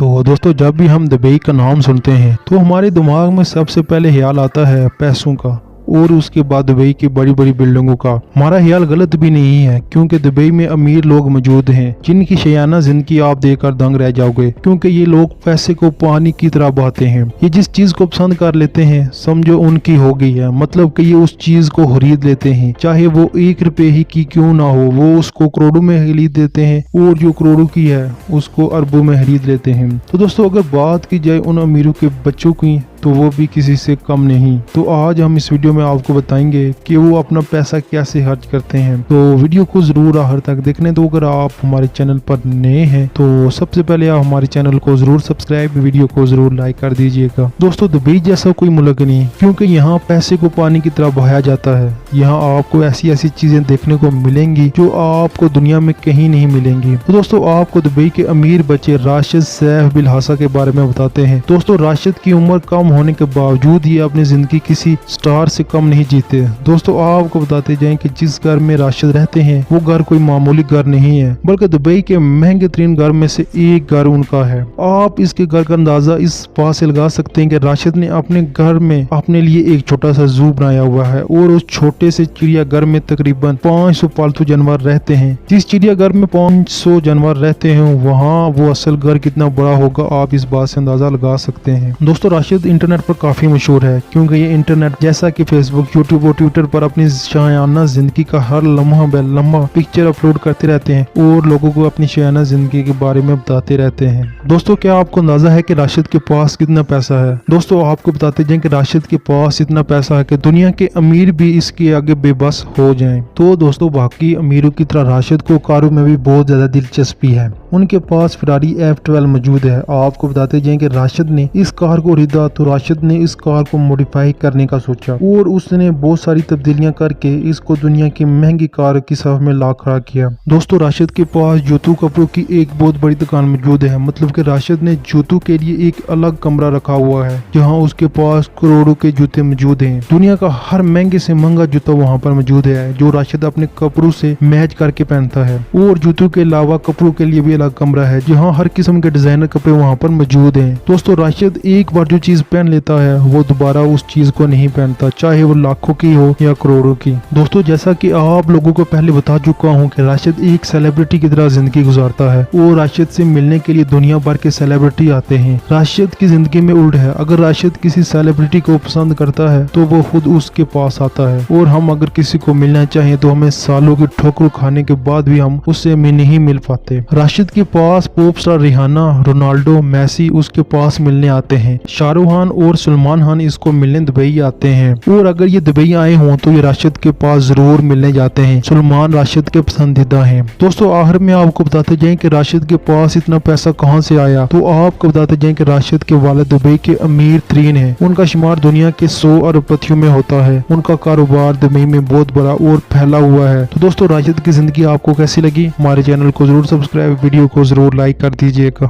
तो दोस्तों जब भी हम दुबई का नाम सुनते हैं तो हमारे दिमाग में सबसे पहले ख्याल आता है पैसों का और उसके बाद दुबई की बड़ी बड़ी बिल्डिंगों का। हमारा ख्याल गलत भी नहीं है क्योंकि दुबई में अमीर लोग मौजूद हैं जिनकी शयाना जिंदगी आप देखकर दंग रह जाओगे, क्योंकि ये लोग पैसे को पानी की तरह बहाते हैं। ये जिस चीज को पसंद कर लेते हैं समझो उनकी हो गई है, मतलब कि ये उस चीज को खरीद लेते हैं, चाहे वो 1 रुपए ही की क्यों ना हो। वो उसको करोड़ों में खरीद देते हैं और जो करोड़ों की है उसको अरबों में खरीद लेते हैं। तो दोस्तों अगर बात की जाए उन अमीरों के बच्चों की तो वो भी किसी से कम नहीं। तो आज हम इस वीडियो में आपको बताएंगे कि वो अपना पैसा कैसे खर्च करते हैं। तो वीडियो को जरूर आखिर तक देखने दो। अगर आप हमारे चैनल पर नए हैं तो सबसे पहले आप हमारे चैनल को जरूर सब्सक्राइब, वीडियो को जरूर लाइक कर दीजिएगा। दोस्तों दुबई जैसा कोई मुल्क नहीं, क्योंकि यहाँ पैसे को पानी की तरह बहाया जाता है। यहाँ आपको ऐसी ऐसी चीजें देखने को मिलेंगी जो आपको दुनिया में कहीं नहीं मिलेंगी। तो दोस्तों आपको दुबई के अमीर बच्चे राशिद सैफ बिल हासा के बारे में बताते हैं। दोस्तों राशिद की उम्र कम होने के बावजूद ये अपनी जिंदगी किसी स्टार से कम नहीं जीते। दोस्तों आपको बताते जाएं कि जिस घर में राशिद रहते हैं वो घर कोई मामूली घर नहीं है, बल्कि दुबई के महंगे तरीन घर में से एक घर उनका है। आप इसके घर का अंदाजा इस बात से लगा सकते हैं कि राशिद ने अपने घर में अपने लिए एक छोटा सा जू बनाया हुआ है और उस छोटे से चिड़ियाघर में तकरीबन 500 पालतू जानवर रहते हैं। जिस चिड़ियाघर में 500 जानवर रहते हैं वहाँ वो असल घर कितना बड़ा होगा आप इस बात से अंदाजा लगा सकते हैं। दोस्तों राशिद इंटरनेट पर काफी मशहूर है क्योंकि ये इंटरनेट जैसा कि फेसबुक, यूट्यूब और ट्विटर पर अपनी शायाना जिंदगी का हर लम्हा बेलम्हा पिक्चर अपलोड करते रहते हैं और लोगों को अपनी शायाना जिंदगी के बारे में बताते रहते हैं। दोस्तों क्या आपको अंदाजा है कि राशिद के पास कितना पैसा है? दोस्तों आपको बताते जाएं कि राशिद के पास इतना पैसा है कि दुनिया के अमीर भी इसके आगे बेबस हो जाएं। तो दोस्तों बाकी अमीरों की तरह राशिद को कारों में भी बहुत ज्यादा दिलचस्पी है। उनके पास फरारी F12 मौजूद है। आपको बताते जाएं कि राशिद ने इस कार को खरीदा तो राशिद ने इस कार को मॉडिफाई करने का सोचा और उसने बहुत सारी तब्दीलियां करके इसको दुनिया की महंगी कार की सफ में ला खड़ा किया। दोस्तों राशिद के पास जूतों कपड़ों की एक बहुत बड़ी दुकान मौजूद है, मतलब कि राशिद ने जूतों के लिए एक अलग कमरा रखा हुआ है जहां उसके पास करोड़ों के जूते मौजूद हैं। दुनिया का हर महंगे से महंगा जूता वहां पर मौजूद है जो राशिद अपने कपड़ों से मैच करके पहनता है। और जूतों के अलावा कपड़ों के लिए भी अलग कमरा है जहाँ हर किस्म के डिजाइनर कपड़े वहाँ पर मौजूद हैं। दोस्तों राशिद एक बार जो चीज पहन लेता है वो दोबारा उस चीज को नहीं पहनता, चाहे वो लाखों की हो या करोड़ों की। दोस्तों जैसा कि आप लोगों को पहले बता चुका हूँ कि राशिद एक सेलिब्रिटी की तरह जिंदगी गुजारता है और राशिद से मिलने के लिए दुनिया भर के सेलिब्रिटी आते हैं। राशिद की जिंदगी में उल्ट है, अगर राशिद किसी सेलिब्रिटी को पसंद करता है तो वो खुद उसके पास आता है और हम अगर किसी को मिलना चाहें तो हमें सालों की ठोकर खाने के बाद भी हम उससे नहीं मिल पाते। राशिद के पास pop star Rihanna, Ronaldo, Messi उसके पास मिलने आते हैं। शाहरुख खान और सलमान खान इसको मिलने दुबई आते हैं और अगर ये दुबई आए हों तो ये राशिद के पास जरूर मिलने जाते हैं। सलमान राशिद के पसंदीदा हैं। दोस्तों आखिर में आपको बताते जाएं कि राशिद के पास इतना पैसा कहां से आया। तो आपको बताते जाएं कि राशिद के वालिद दुबई के अमीर तरीन हैं। उनका शुमार दुनिया के 100 अरबपतियों में होता है। उनका कारोबार दुबई में बहुत बड़ा और फैला हुआ है। तो दोस्तों राशिद की जिंदगी आपको कैसी लगी? हमारे चैनल को जरूर सब्सक्राइब, वीडियो को जरूर लाइक कर दीजिएगा।